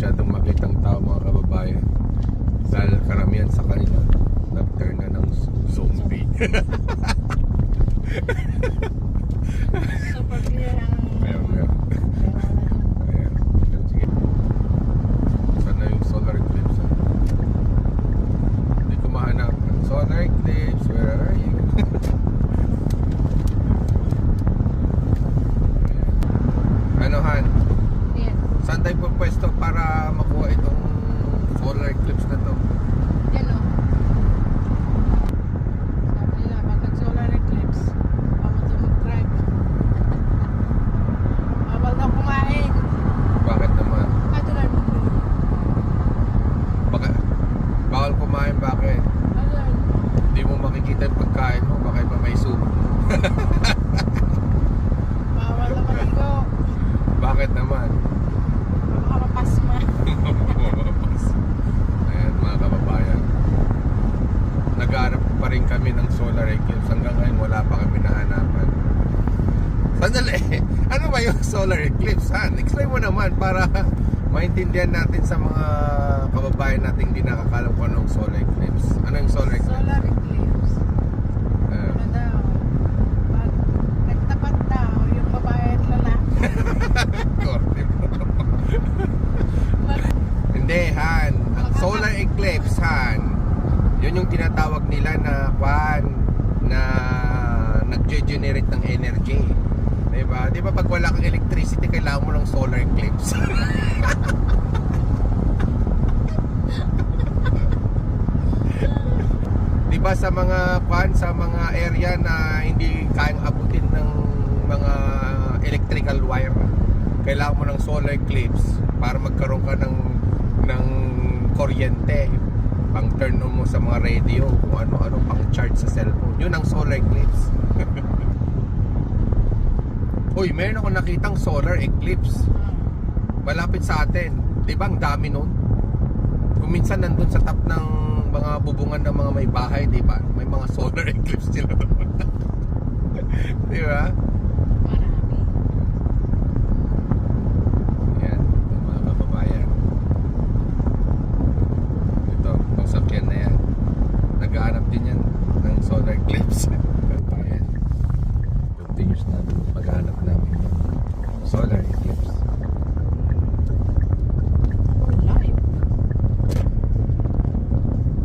masyadong makitang tao mga kababayan. Dahil karamihan sa kanila nag-turn na ng zombie. Super clear ang... Ayun nga. Ayan. Sige. Saan na yung solar eclipse? Hindi ko mahanap. Solar eclipse, where are you? Ano Han? Yes. Saan tayo pwesto para makuha itong solar eclipse na to? Yan o. Sabi nila, pag nag-solar eclipse, bawal daw mag-drive. Bawal daw kumain. Bakit naman? Ito lang mo. Bawal kumain, bakit? Hindi mo makikita yung pagkain mo, baka iba may sumo. Bawal na maligo. Bakit naman? Baka mapasma. Ayan mga kababayan, nag-aarap pa rin kami ng solar eclipse. Hanggang ngayon wala pa kami nahanapan. Sandali, ano ba yung solar eclipse? Explain mo naman para maintindihan natin sa mga kababayan natin hindi nakakalam kung anong solar eclipse. Ano yung solar eclipse? Solar eclipse. Ano daw? Pag nagtapat daw, yung babae at lalaki. Korte mo. Hindi, Han. Ang solar eclipse, Han, yun yung tinatawag nila na nag-generate ng energy. Diba? Diba pag wala kang electricity, kailangan mo ng solar eclipse. Diba sa mga area na hindi kayang abutin ng mga electrical wire, kailangan mo ng solar eclipse para magkaroon ka ng kuryente, pang turn on mo sa mga radio, kung ano-ano, pang charge sa cellphone. Yun ang solar eclipse. Uy, meron ako nakitang solar eclipse malapit sa atin. Diba ang dami nun? Kung minsan nandun sa top ng mga bubungan ng mga may bahay, diba? May mga solar eclipse sila doon. Diba? Marami. Yan, mga kababayan. Ito, itong sakyan na yan. Nag-aanap din yan ng solar eclipse. Ayan. Continuous natin pag-aanap namin ng solar eclipse. Live.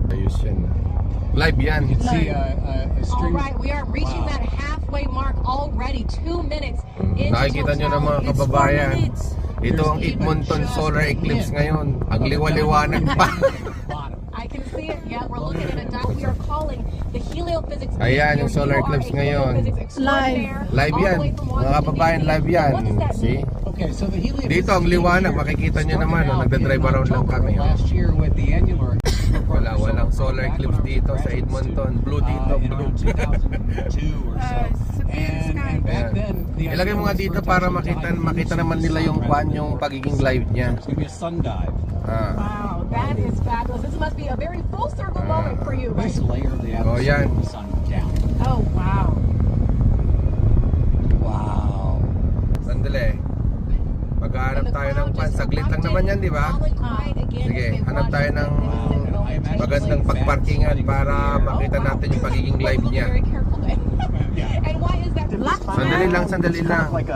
Ayos yan. Live yan. You can see a All string. right, we are reaching that halfway mark already. 2 minutes into Nakikita nyo na mga kababayan. Ito ang Edmonton solar eclipse ngayon. Ang liwa-liwanag pa. I can see it. Yeah, we're looking at a dial. We are calling the heliophysics. Ayan, yung solar eclipse ngayon. Live yan. Mga kababayan, live yan. See? Okay, so the helium. Dito ang liwanag. Makikita nyo naman. Nagdadrive around lang kami. Last year with the annular. Walang solar eclipse dito sa Edmonton. Blue dito, blue. 2002 or so. And back then, the Ilagay mo nga dito para makita naman nila yung yung pagiging live niya. It's gonna be a sun dive. Wow, that is fabulous. This must be a very full circle moment for you, right? Nice layer of the Oh, atmosphere yan. of the sun down. Oh, wow. Wow. Sandali. Maghanap tayo ng saglit lang naman yan, di ba? Sige, hanap tayo ng magandang pagparkingan para makita natin yung pagiging live niya. And why is that? Sandali lang. Like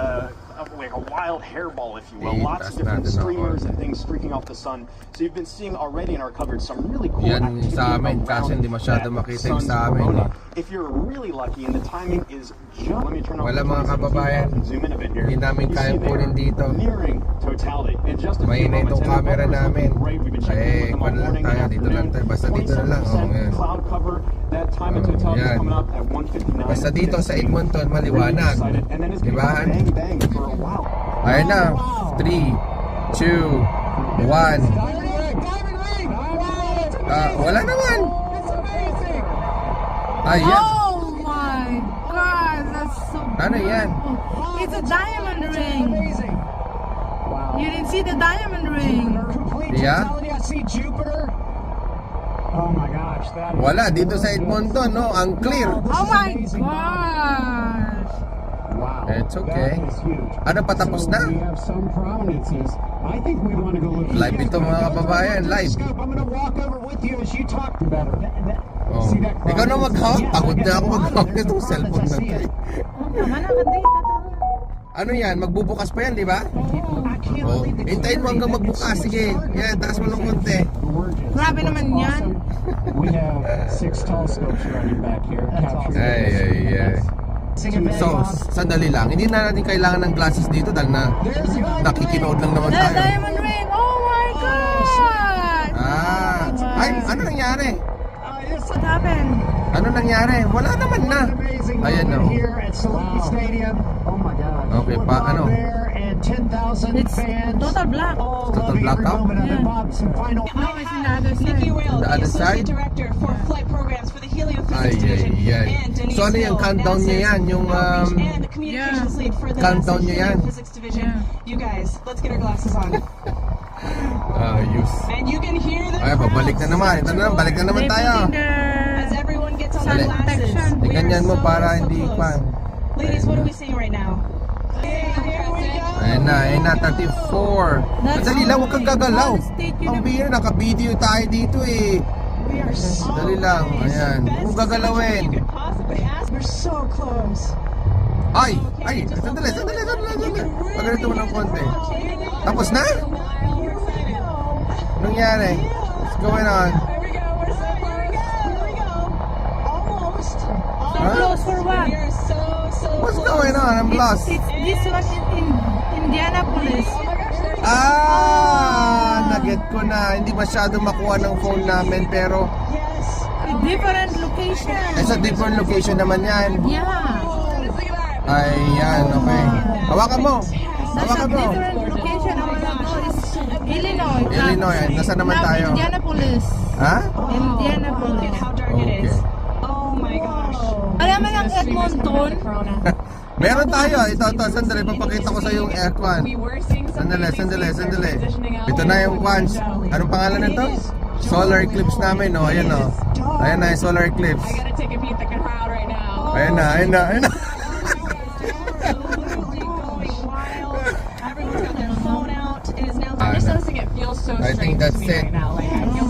a wild hairball, if you will. Eh, Lots of different streamers and things streaking off the sun. So you've been seeing already in our coverage some really cool Yan activity sa amin, around kasi hindi masyado that makita yung sun's sa amin. corona. If you're really lucky and the timing is just... Let me turn on Wala the mga 2017 kababayan. and zoom in a bit here. Hindi namin You kayang see there, kunin dito. Nearing totality. In just a few Mahina moments, itong and the camera numbers namin. looking great. We've been checking in with them all Kwan lang morning tayo, and dito lang tayo. Basta dito na lang. 27% Yan. cloud cover. That time of totality is yan. coming up at 1:59. Basta dito sa Edmonton, maliwanag. And then it's Diba? bang bang for a while. Ayun na. 3, 2, 1. Wala naman. Ayan. Oh my God, that's so Ano yan? It's a diamond ring. You didn't see the diamond ring. Yeah? I see Jupiter. Oh my gosh, that is Wala. Dito sa Edmonton, no? Ang clear. Oh my gosh. wow. It's okay. That is huge. Ano, patapos So na? we have some prominences I think we want to go look. Live ito mga kababayan, live. I'm gonna walk over with you as you talk better. Oh. See that crowd? Ikaw na maghawak. Pagod na ako maghawak nitong cellphone na to. Oo naman, nakadate na to. Ano yan? Magbubukas pa yan, di ba? Oh. Hintayin mo hanggang magbukas. Sige. Yan, taas mo ng konti. Grabe naman yan. We have 6 telescopes running back here. Ay. So, sandali lang. Hindi na natin kailangan ng glasses dito dahil na nakikinood lang naman The tayo. diamond ring! Oh my God! Ay, ano nangyari? What happened? Ano nangyari? Wala naman na. Ayan na. Here at Salute Stadium. Oh my God. Okay, pa ano? It's total black. Total blackout? No, it's in the other side. Nikki Whale, The the other Associate side? Director for Flight Programs for the Heliophysics Ay, Division. ay. And Denise So, ano yung Hill, countdown niya NASA's yan? Yung, Outreach and the Communications Lead for the countdown NASA niya yan? Heliophysics Division. You guys, let's get our glasses on. Ayos. And you can hear the Ay, babalik na naman. Ito na, balik na naman They tayo. putting As everyone gets on Sun their glasses. protection. We are Ganyan mo so, para so hindi close. pa. Ladies, what are we seeing right now? Here we go. Ayun na, 34. Madali lang, huwag kang gagalaw. Ang bira, naka-video tayo dito eh. We are so Dali lang, close. ayan. Best Huwag gagalaw selection eh. you could possibly ask. We're so close. Ay, sandali. Pag ganito mo ng konti. Tapos na? Anong nangyari? What's going on? Here we go. We're so close. Here we go. Almost. Huh? close for what? We are so What's close. going on? I'm lost. It's this one in Indianapolis. Oh my gosh, there's Naget ko na. Hindi masyado makuha ng phone namin pero yes. A different location. sa different location naman yan. Yeah. Look at that. Ayan, okay. Hawakan mo. That's a Hawakan mo. different location. I wanna go is Illinois. Illinois. Nasaan naman Not tayo? Indianapolis. Ha? Indianapolis. How dark it Okay. is. Oh my gosh. Alam mo ng Edmonton? Meron tayo. Ito. Sandali. Papakita ko sa yung aircon. Sandali. Ito na yung quans. Anong pangalan nito? Solar eclipse namin, no? Ayan, no? Ayan na yung solar eclipse. I gotta take a peek at the crowd right now. Ayan na. Absolutely going wild. Everyone's got their phone out. It is now. I'm just noticing it feels so I think strange that's to me it. right now. Like I feel